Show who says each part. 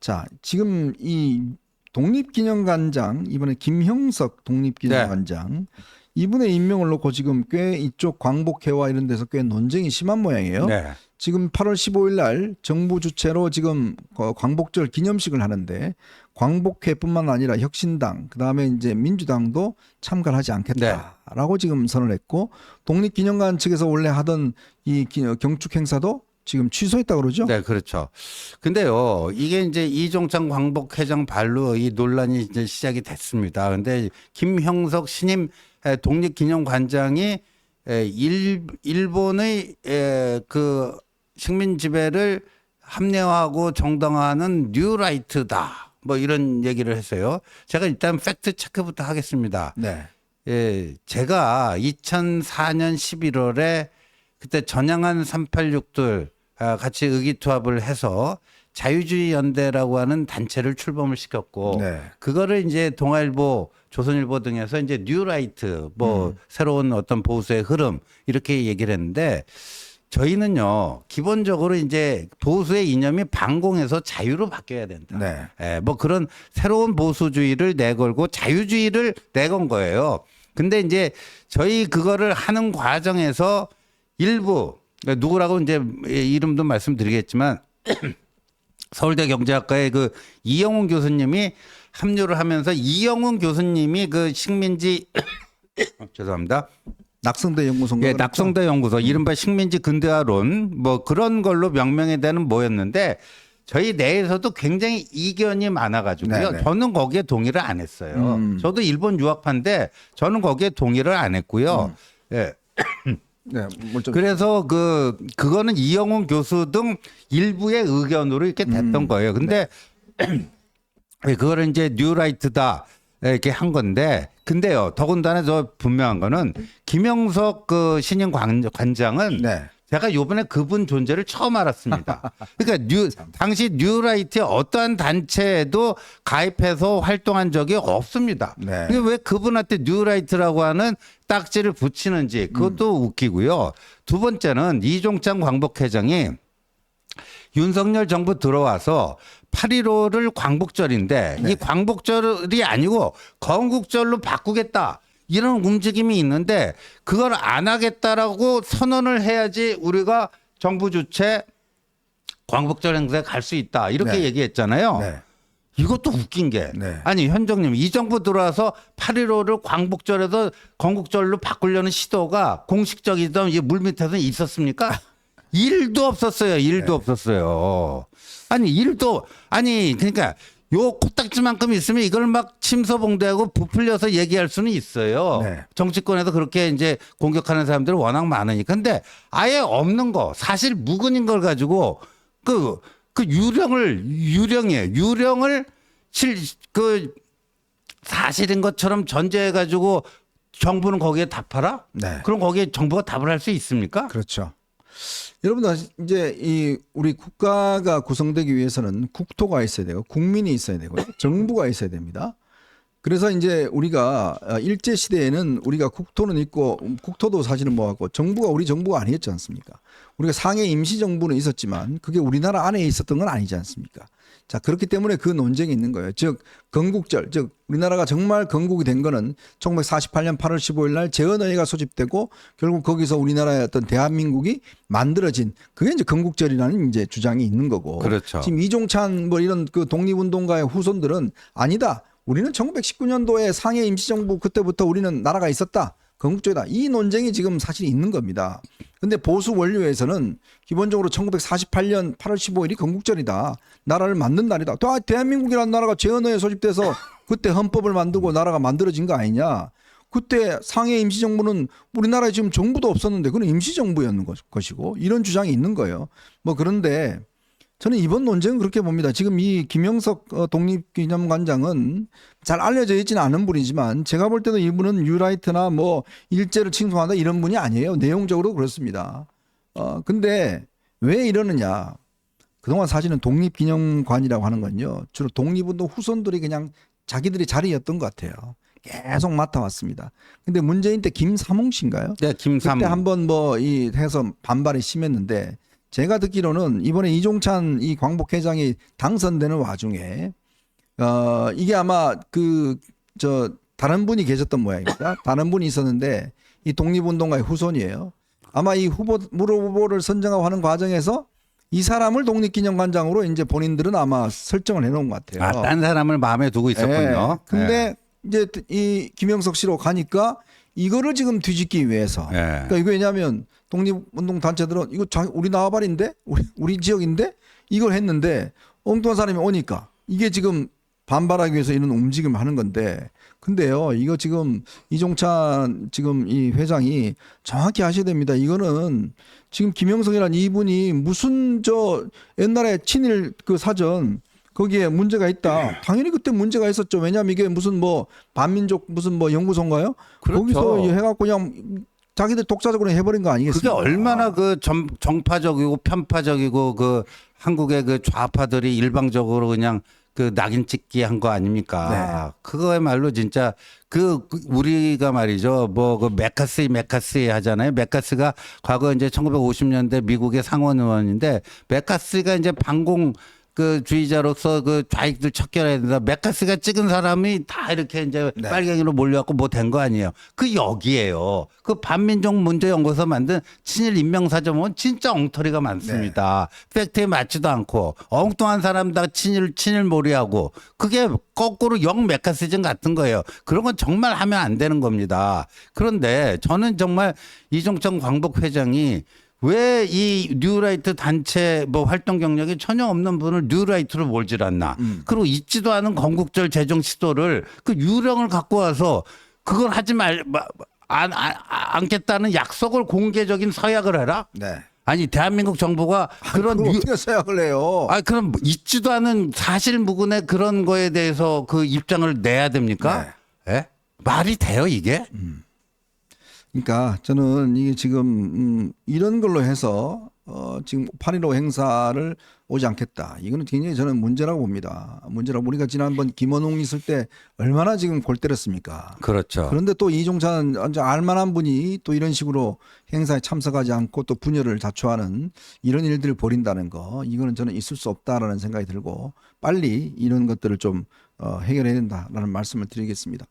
Speaker 1: 자, 지금 이 독립기념관장 이번에 김형석 독립기념관장 이분의 임명을 놓고 지금 꽤 이쪽 광복회와 이런 데서 꽤 논쟁이 심한 모양이에요.
Speaker 2: 네.
Speaker 1: 지금 8월 15일 날 정부 주최로 지금 광복절 기념식을 하는데 광복회뿐만 아니라 혁신당 그다음에 이제 민주당도 참가를 하지 않겠다라고 지금 선언을 했고 독립기념관 측에서 원래 하던 이 경축 행사도 지금 취소했다고 그러죠?
Speaker 2: 네, 그렇죠. 근데요, 이게 이제 이종찬 광복회장 발로 이 논란이 이제 시작이 됐습니다. 근데 김형석 신임 독립기념관장이 일본의 그 식민 지배를 합리화하고 정당화하는 뉴라이트다. 뭐 이런 얘기를 했어요. 제가 일단 팩트 체크부터 하겠습니다.
Speaker 1: 네.
Speaker 2: 제가 2004년 11월에 그때 전향한 386들 같이 의기투합을 해서 자유주의 연대라고 하는 단체를 출범을 시켰고
Speaker 1: 네.
Speaker 2: 그거를 이제 동아일보, 조선일보 등에서 이제 뉴라이트 뭐 새로운 어떤 보수의 흐름 이렇게 얘기를 했는데 저희는요 기본적으로 이제 보수의 이념이 반공에서 자유로 바뀌어야 된다.
Speaker 1: 네.
Speaker 2: 뭐 그런 새로운 보수주의를 내걸고 자유주의를 내건 거예요. 근데 이제 저희 그거를 하는 과정에서 일부 누구라고 이제 이름도 말씀드리겠지만 서울대 경제학과의 그 이영훈 교수님이 합류를 하면서 이영훈 교수님이 그 식민지 죄송합니다.
Speaker 1: 낙성대 연구소.
Speaker 2: 예, 낙성대 연구소 이른바 식민지 근대화론 뭐 그런 걸로 명명에 대한 모였는데 저희 내에서도 굉장히 이견이 많아가지고요.
Speaker 1: 네네.
Speaker 2: 저는 거기에 동의를 안 했어요. 저도 일본 유학파인데 저는 거기에 동의를 안 했고요. 예.
Speaker 1: 네,
Speaker 2: 그래서 그거는 이영훈 교수 등 일부의 의견으로 이렇게 됐던 거예요. 근데 그거를 이제 뉴라이트다 이렇게 한 건데, 근데요 더군다나 저 분명한 거는 김영석 그 신임 관장은
Speaker 1: 네.
Speaker 2: 제가 요번에 그분 존재를 처음 알았습니다. 그러니까 당시 뉴라이트의 어떠한 단체에도 가입해서 활동한 적이 없습니다.
Speaker 1: 네.
Speaker 2: 왜 그분한테 뉴라이트라고 하는 딱지를 붙이는지 그것도 웃기고요. 두 번째는 이종찬 광복회장이 윤석열 정부 들어와서 8.15를 광복절인데 이 광복절이 아니고 건국절로 바꾸겠다. 이런 움직임이 있는데 그걸 안 하겠다라고 선언을 해야지 우리가 정부 주최 광복절 행사에 갈 수 있다. 이렇게 얘기했잖아요.
Speaker 1: 네.
Speaker 2: 이것도 웃긴 게
Speaker 1: 네.
Speaker 2: 아니 현정님 이 정부 들어와서 8.15를 광복절에서 건국절로 바꾸려는 시도가 공식적이던 이 물밑에서 있었습니까? 일도 없었어요. 일도 없었어요. 아니 그러니까 요 코딱지만큼 있으면 이걸 막 침소봉대하고 부풀려서 얘기할 수는 있어요.
Speaker 1: 네.
Speaker 2: 정치권에서 그렇게 이제 공격하는 사람들이 워낙 많으니까. 근데 아예 없는 거, 사실 무근인 걸 가지고 그 유령을 사실인 것처럼 전제해가지고 정부는 거기에 답하라?
Speaker 1: 네.
Speaker 2: 그럼 거기에 정부가 답을 할 수 있습니까?
Speaker 1: 그렇죠. 여러분들 이제 우리 국가가 구성되기 위해서는 국토가 있어야 되고 국민이 있어야 되고 정부가 있어야 됩니다. 그래서 이제 우리가 일제 시대에는 우리가 국토는 있고 국토도 사실은 뭐하고 정부가 우리 정부가 아니었지 않습니까? 우리가 상해 임시 정부는 있었지만 그게 우리나라 안에 있었던 건 아니지 않습니까? 자, 그렇기 때문에 그 논쟁이 있는 거예요. 즉 건국절, 즉 우리나라가 정말 건국이 된 거는 1948년 8월 15일 날 재헌의회가 소집되고 결국 거기서 우리나라의 어떤 대한민국이 만들어진 그게 이제 건국절이라는 이제 주장이 있는 거고.
Speaker 2: 그렇죠.
Speaker 1: 지금 이종찬 뭐 이런 그 독립운동가의 후손들은 아니다. 우리는 1919년도에 상해 임시정부 그때부터 우리는 나라가 있었다. 건국절이다. 이 논쟁이 지금 사실 있는 겁니다. 근데 보수 원류에서는 기본적으로 1948년 8월 15일이 건국절이다. 나라를 만든 날이다. 또 대한민국이라는 나라가 재헌회에 소집돼서 그때 헌법을 만들고 나라가 만들어진 거 아니냐. 그때 상해 임시정부는 우리나라에 지금 정부도 없었는데 그건 임시정부였는 것이고 이런 주장이 있는 거예요. 뭐 그런데 저는 이번 논쟁은 그렇게 봅니다. 지금 이 김영석 독립기념관장은 잘 알려져 있지는 않은 분이지만 제가 볼 때도 이분은 뉴라이트나 뭐 일제를 칭송한다 이런 분이 아니에요. 내용적으로 그렇습니다. 근데 왜 이러느냐. 그동안 사실은 독립기념관이라고 하는 건요. 주로 독립운동 후손들이 그냥 자기들이 자리였던 것 같아요. 계속 맡아왔습니다. 근데 문재인 때 김삼홍 씨인가요?
Speaker 2: 네, 김삼홍.
Speaker 1: 그때 한번 뭐 해서 반발이 심했는데 제가 듣기로는 이번에 이종찬 이 광복회장이 당선되는 와중에 이게 아마 다른 분이 계셨던 모양입니다. 다른 분이 있었는데 이 독립운동가의 후손이에요. 아마 이 후보를 선정하고 하는 과정에서 이 사람을 독립기념관장으로 이제 본인들은 아마 설정을 해놓은 것 같아요.
Speaker 2: 아, 딴 사람을 마음에 두고 있었군요.
Speaker 1: 근데 이제 이 김영석 씨로 가니까 이거를 지금 뒤집기 위해서. 그러니까 이거 왜냐하면 독립운동 단체들은 이거 우리 나와발인데 우리 지역인데 이걸 했는데 엉뚱한 사람이 오니까 이게 지금 반발하기 위해서 이런 움직임을 하는 건데, 근데요 이거 지금 이종찬 지금 이 회장이 정확히 아셔야 됩니다. 이거는 지금 김영석이라는 이분이 무슨 옛날에 친일 그 사전 거기에 문제가 있다. 당연히 그때 문제가 있었죠. 왜냐하면 이게 무슨 반민족 무슨 연구소인가요?
Speaker 2: 그렇죠.
Speaker 1: 거기서 해갖고 그냥 자기들 독자적으로 해버린 거 아니겠습니까?
Speaker 2: 그게 얼마나 그 정파적이고 편파적이고 그 한국의 그 좌파들이 일방적으로 그냥 그 낙인 찍기 한 거 아닙니까? 그거야말로 진짜 우리가 말이죠. 그 메카시 하잖아요. 메카스가 과거 이제 1950년대 미국의 상원 의원인데, 메카스가 이제 반공 그 주의자로서 그 좌익들 척결해야 된다. 메카스가 찍은 사람이 다 이렇게 이제 빨갱이로 몰려갖고 뭐 된 거 아니에요. 그 여기에요. 그 반민족 문제 연구소 만든 친일 인명사전은 진짜 엉터리가 많습니다. 팩트에 맞지도 않고 엉뚱한 사람 다 친일몰이하고, 그게 거꾸로 영 메카시즘 같은 거예요. 그런 건 정말 하면 안 되는 겁니다. 그런데 저는 정말 이종찬 광복회장이 왜 이 뉴라이트 단체 활동 경력이 전혀 없는 분을 뉴라이트로 몰질 않나. 그리고 있지도 않은 건국절 제정 시도를 그 유령을 갖고 와서 그걸 하지 않겠다는 약속을 공개적인 서약을 해라?
Speaker 1: 네.
Speaker 2: 아니, 대한민국 정부가 그런
Speaker 1: 어떻게 서약을 해요?
Speaker 2: 그럼 있지도 않은 사실 무근의 그런 거에 대해서 그 입장을 내야 됩니까? 예? 말이 돼요, 이게?
Speaker 1: 그러니까 저는 이게 지금 이런 걸로 해서 지금 8.15 행사를 오지 않겠다. 이거는 굉장히 저는 문제라고 봅니다. 우리가 지난번 김원웅 있을 때 얼마나 지금 골 때렸습니까?
Speaker 2: 그렇죠.
Speaker 1: 그런데 또 이종찬 알만한 분이 또 이런 식으로 행사에 참석하지 않고 또 분열을 자초하는 이런 일들을 벌인다는 거, 이거는 저는 있을 수 없다라는 생각이 들고 빨리 이런 것들을 좀 해결해야 된다라는 말씀을 드리겠습니다.